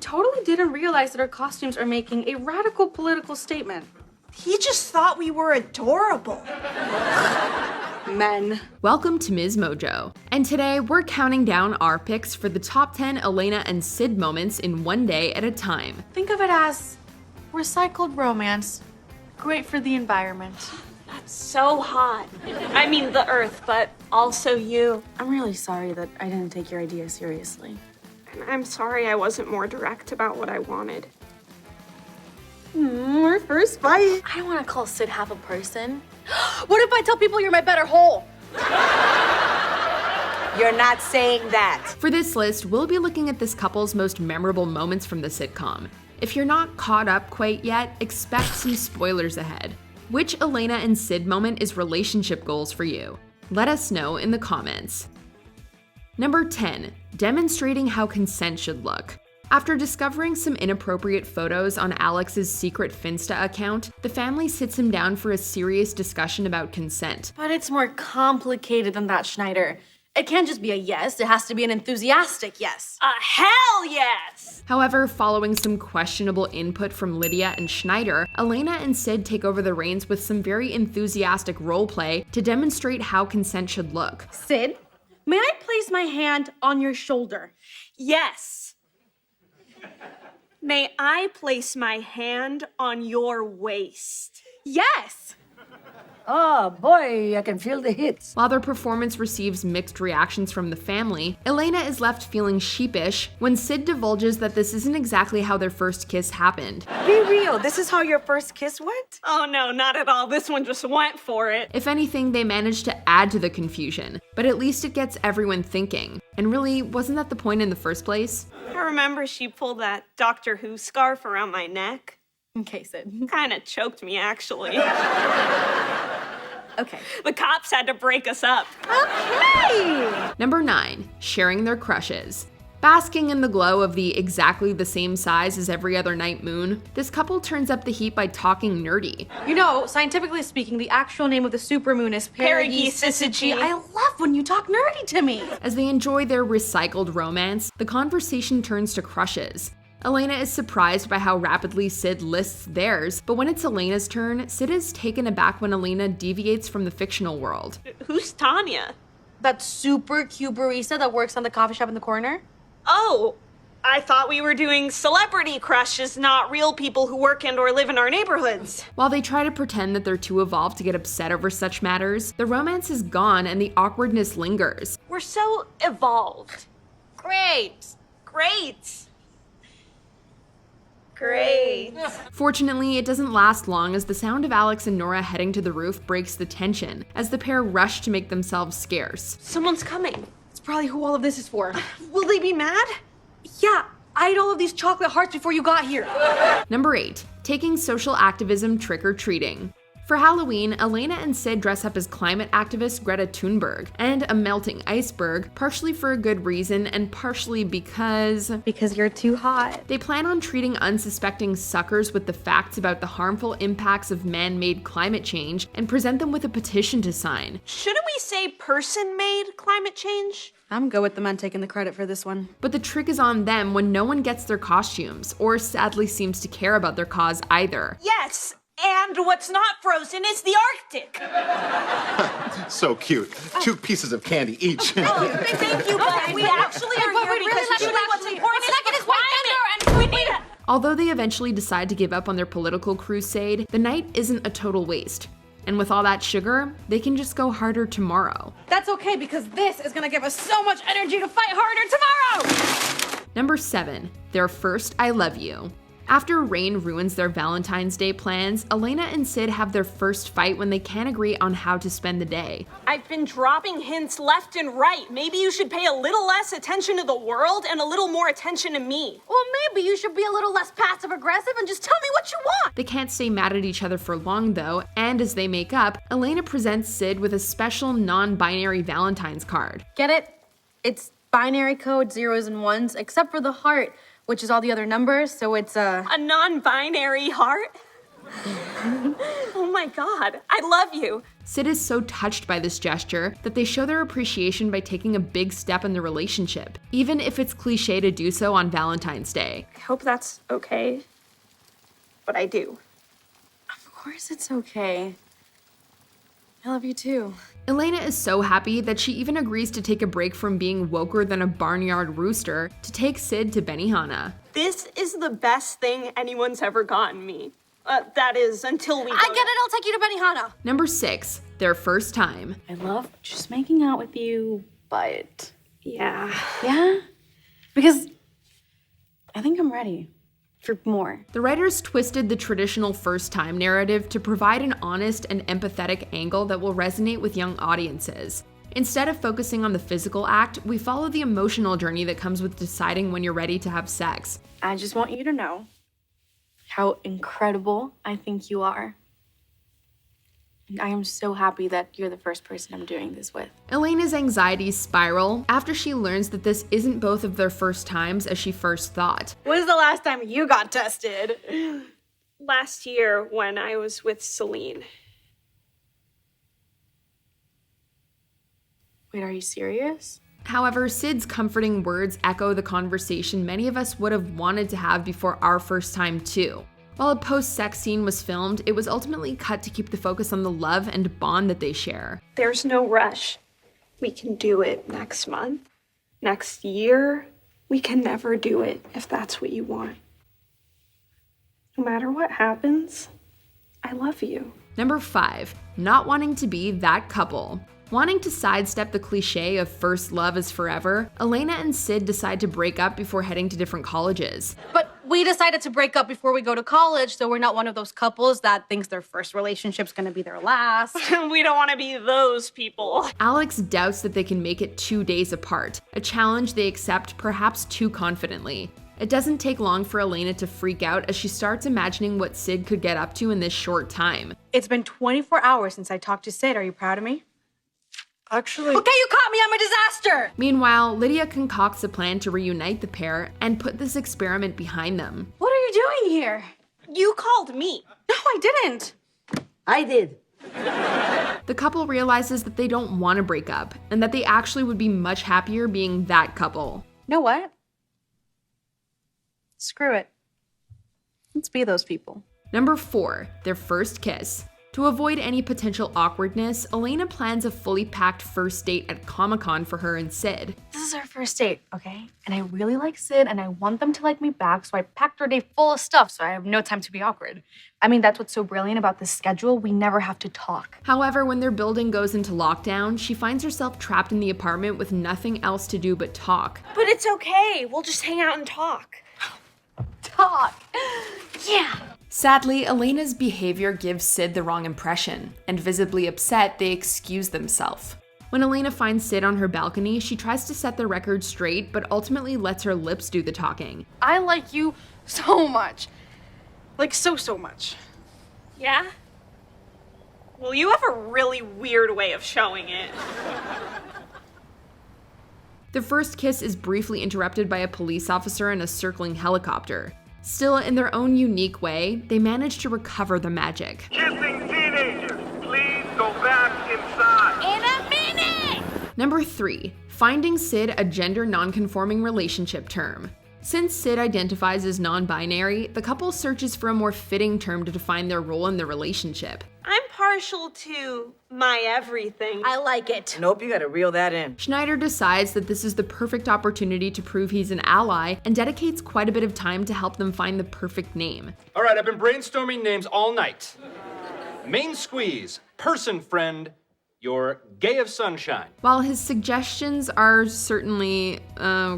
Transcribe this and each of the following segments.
totally didn't realize that our costumes are making a radical political statement. He just thought we were adorable. Men. Welcome to MsMojo, and today we're counting down our picks for the top 10 Elena and Syd moments in one day at a time. Think of it as recycled romance. Great for the environment. That's so hot. I mean the earth, but also you. I'm really sorry that I didn't take your idea seriously. And I'm sorry I wasn't more direct about what I wanted. Our first fight. I don't want to call Syd half a person. What if I tell people you're my better whole? You're not saying that. For this list, we'll be looking at this couple's most memorable moments from the sitcom. If you're not caught up quite yet, expect some spoilers ahead. Which Elena and Syd moment is relationship goals for you? Let us know in the comments. Number 10, demonstrating how consent should look. After discovering some inappropriate photos on Alex's secret Finsta account, the family sits him down for a serious discussion about consent. But it's more complicated than that, Schneider. It can't just be a yes, it has to be an enthusiastic yes. A hell yes! However, following some questionable input from Lydia and Schneider, Elena and Syd take over the reins with some very enthusiastic roleplay to demonstrate how consent should look. Syd, may I place my hand on your shoulder? Yes. May I place my hand on your waist? Yes! Oh boy, I can feel the hits. While their performance receives mixed reactions from the family, Elena is left feeling sheepish when Syd divulges that this isn't exactly how their first kiss happened. Be real, this is how your first kiss went? Oh no, not at all. This one just went for it. If anything, they managed to add to the confusion, but at least it gets everyone thinking. And really, wasn't that the point in the first place? I remember she pulled that Doctor Who scarf around my neck. Okay, Syd. Kinda choked me, actually. Okay. The cops had to break us up. Okay! Number 9, sharing their crushes. Basking in the glow of the exactly the same size as every other night moon, this couple turns up the heat by talking nerdy. You know, scientifically speaking, the actual name of the supermoon is Perigee Syzygy. I love when you talk nerdy to me. As they enjoy their recycled romance, the conversation turns to crushes. Elena is surprised by how rapidly Syd lists theirs, but when it's Elena's turn, Syd is taken aback when Elena deviates from the fictional world. Who's Tanya? That super cute barista that works on the coffee shop in the corner? Oh, I thought we were doing celebrity crushes, not real people who work and or live in our neighborhoods. While they try to pretend that they're too evolved to get upset over such matters, the romance is gone and the awkwardness lingers. We're so evolved. Great! Great. Great. Fortunately, it doesn't last long as the sound of Alex and Nora heading to the roof breaks the tension, as the pair rush to make themselves scarce. Someone's coming. It's probably who all of this is for. Will they be mad? Yeah, I ate all of these chocolate hearts before you got here. Number 8, taking social activism trick-or-treating. For Halloween, Elena and Syd dress up as climate activist Greta Thunberg and a melting iceberg, partially for a good reason and partially because you're too hot. they plan on treating unsuspecting suckers with the facts about the harmful impacts of man-made climate change and present them with a petition to sign. Shouldn't we say person-made climate change? I'm good with the men taking the credit for this one. But the trick is on them when no one gets their costumes, or sadly seems to care about their cause either. Yes, and what's not frozen is the Arctic. So cute. 2 pieces of candy each. Thank you, but we actually are here because usually what's important is climate. We need it. Although they eventually decide to give up on their political crusade, the night isn't a total waste. And with all that sugar, they can just go harder tomorrow. That's okay because this is gonna give us so much energy to fight harder tomorrow! Number 7, their first I love you. After Rain ruins their Valentine's Day plans, Elena and Syd have their first fight when they can't agree on how to spend the day. I've been dropping hints left and right. Maybe you should pay a little less attention to the world and a little more attention to me. Well, maybe you should be a little less passive-aggressive and just tell me what you want! They can't stay mad at each other for long though, and as they make up, Elena presents Syd with a special non-binary Valentine's card. Get it? It's binary code 0s and 1s, except for the heart, which is all the other numbers, so it's A non-binary heart? Oh my God, I love you. Syd is so touched by this gesture that they show their appreciation by taking a big step in the relationship, even if it's cliche to do so on Valentine's Day. I hope that's okay, but I do. Of course it's okay. I love you too. Elena is so happy that she even agrees to take a break from being woker than a barnyard rooster to take Syd to Benihana. This is the best thing anyone's ever gotten me. That is, until we I get it, I'll take you to Benihana. Number 6, their first time. I love just making out with you, but Yeah. yeah? Because I think I'm ready for more. The writers twisted the traditional first time narrative to provide an honest and empathetic angle that will resonate with young audiences. Instead of focusing on the physical act, we follow the emotional journey that comes with deciding when you're ready to have sex. I just want you to know how incredible I think you are. And I am so happy that you're the first person I'm doing this with. Elena's anxieties spiral after she learns that this isn't both of their first times as she first thought. When's the last time you got tested? Last year when I was with Celine. Wait, are you serious? However, Syd's comforting words echo the conversation many of us would have wanted to have before our first time too. While a post-sex scene was filmed, it was ultimately cut to keep the focus on the love and bond that they share. There's no rush. We can do it next month, next year. We can never do it if that's what you want. No matter what happens, I love you. Number 5, not wanting to be that couple. Wanting to sidestep the cliche of first love is forever, Elena and Syd decide to break up before heading to different colleges. But we decided to break up before we go to college, so we're not one of those couples that thinks their first relationship's gonna be their last. We don't want to be those people. Alex doubts that they can make it 2 days apart, a challenge they accept perhaps too confidently. It doesn't take long for Elena to freak out as she starts imagining what Syd could get up to in this short time. It's been 24 hours since I talked to Syd. Are you proud of me? Actually, Okay, you caught me, I'm a disaster! Meanwhile, Lydia concocts a plan to reunite the pair and put this experiment behind them. What are you doing here? You called me. No, I didn't. I did. The couple realizes that they don't want to break up and that they actually would be much happier being that couple. You know what? Screw it. Let's be those people. Number 4, their first kiss. To avoid any potential awkwardness, Elena plans a fully packed first date at Comic-Con for her and Syd. This is our first date, okay? And I really like Syd, and I want them to like me back, so I packed our day full of stuff, so I have no time to be awkward. I mean, that's what's so brilliant about this schedule. We never have to talk. However, when their building goes into lockdown, she finds herself trapped in the apartment with nothing else to do but talk. But it's okay. We'll just hang out and talk. Talk! Yeah! Sadly, Elena's behavior gives Syd the wrong impression, and visibly upset, they excuse themselves. When Elena finds Syd on her balcony, she tries to set the record straight, but ultimately lets her lips do the talking. I like you so much. Like, so much. Yeah? Well, you have a really weird way of showing it. The first kiss is briefly interrupted by a police officer and a circling helicopter. Still, in their own unique way, they manage to recover the magic. Kissing teenagers, please go back inside. In a minute! Number 3, finding Syd a gender non-conforming relationship term. Since Syd identifies as non-binary, the couple searches for a more fitting term to define their role in the relationship. I'm partial to my everything. I like it. Nope, you gotta reel that in. Schneider decides that this is the perfect opportunity to prove he's an ally and dedicates quite a bit of time to help them find the perfect name. All right, I've been brainstorming names all night. Main squeeze, person friend, your gay of sunshine. While his suggestions are certainly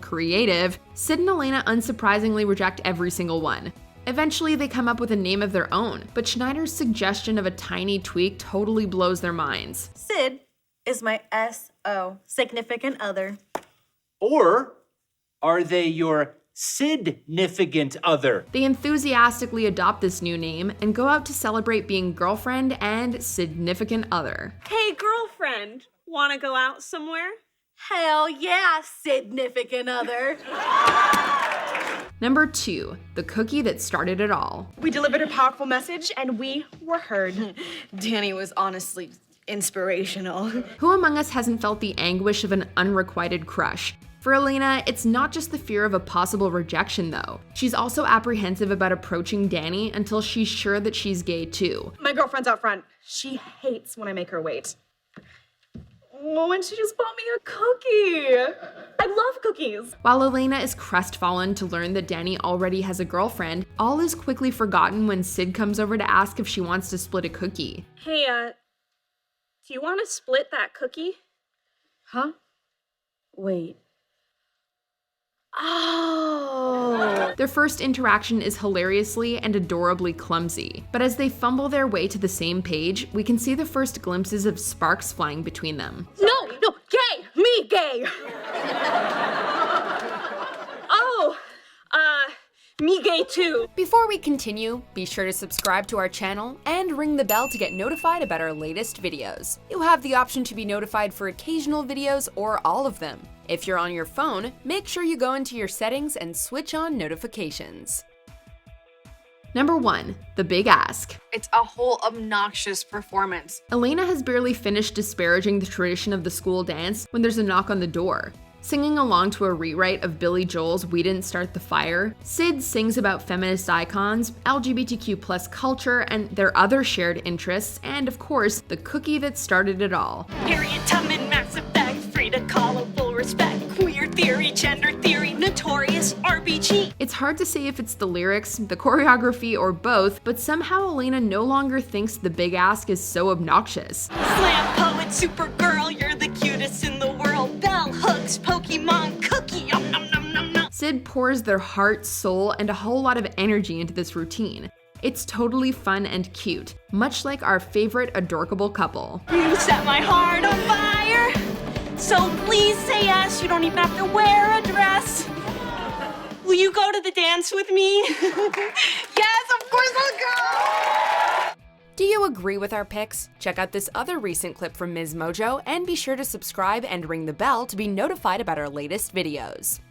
creative, Syd and Elena unsurprisingly reject every single one. Eventually, they come up with a name of their own, but Schneider's suggestion of a tiny tweak totally blows their minds. Syd is my SO, significant other. Or are they your significant other? They enthusiastically adopt this new name and go out to celebrate being girlfriend and significant other. Hey, girlfriend, wanna go out somewhere? Hell yeah, significant other. Number 2, the cookie that started it all. We delivered a powerful message and we were heard. Danny was honestly inspirational. Who among us hasn't felt the anguish of an unrequited crush? For Elena, it's not just the fear of a possible rejection though. She's also apprehensive about approaching Danny until she's sure that she's gay too. My girlfriend's out front. She hates when I make her wait. Oh, and she just bought me a cookie. I love cookies. While Elena is crestfallen to learn that Danny already has a girlfriend, all is quickly forgotten when Syd comes over to ask if she wants to split a cookie. Hey, do you want to split that cookie? Huh? Wait. Oh. Their first interaction is hilariously and adorably clumsy, but as they fumble their way to the same page, we can see the first glimpses of sparks flying between them. No, gay! Me, gay! Oh, me gay too. Before we continue, be sure to subscribe to our channel and ring the bell to get notified about our latest videos. You have the option to be notified for occasional videos or all of them. If you're on your phone, make sure you go into your settings and switch on notifications. Number 1, the big ask. It's a whole obnoxious performance. Elena has barely finished disparaging the tradition of the school dance when there's a knock on the door. Singing along to a rewrite of Billy Joel's We Didn't Start the Fire, Syd sings about feminist icons, LGBTQ+ culture, and their other shared interests, and of course, the cookie that started it all. Harriet Tubman, Max Effect, Frida Kahlo, full respect, queer theory, gender theory, notorious RBG. It's hard to say if it's the lyrics, the choreography, or both, but somehow Elena no longer thinks the big ask is so obnoxious. Slam poet, Supergirl, you're the cutest in the world. Bell hooks, Pokemon cookie, yum nom nom nom nom. Syd pours their heart, soul, and a whole lot of energy into this routine. It's totally fun and cute, much like our favorite adorkable couple. You set my heart on fire, so please say yes. You don't even have to wear a dress. Will you go to the dance with me? Yes, of course I'll go. Do you agree with our picks? Check out this other recent clip from MsMojo and be sure to subscribe and ring the bell to be notified about our latest videos.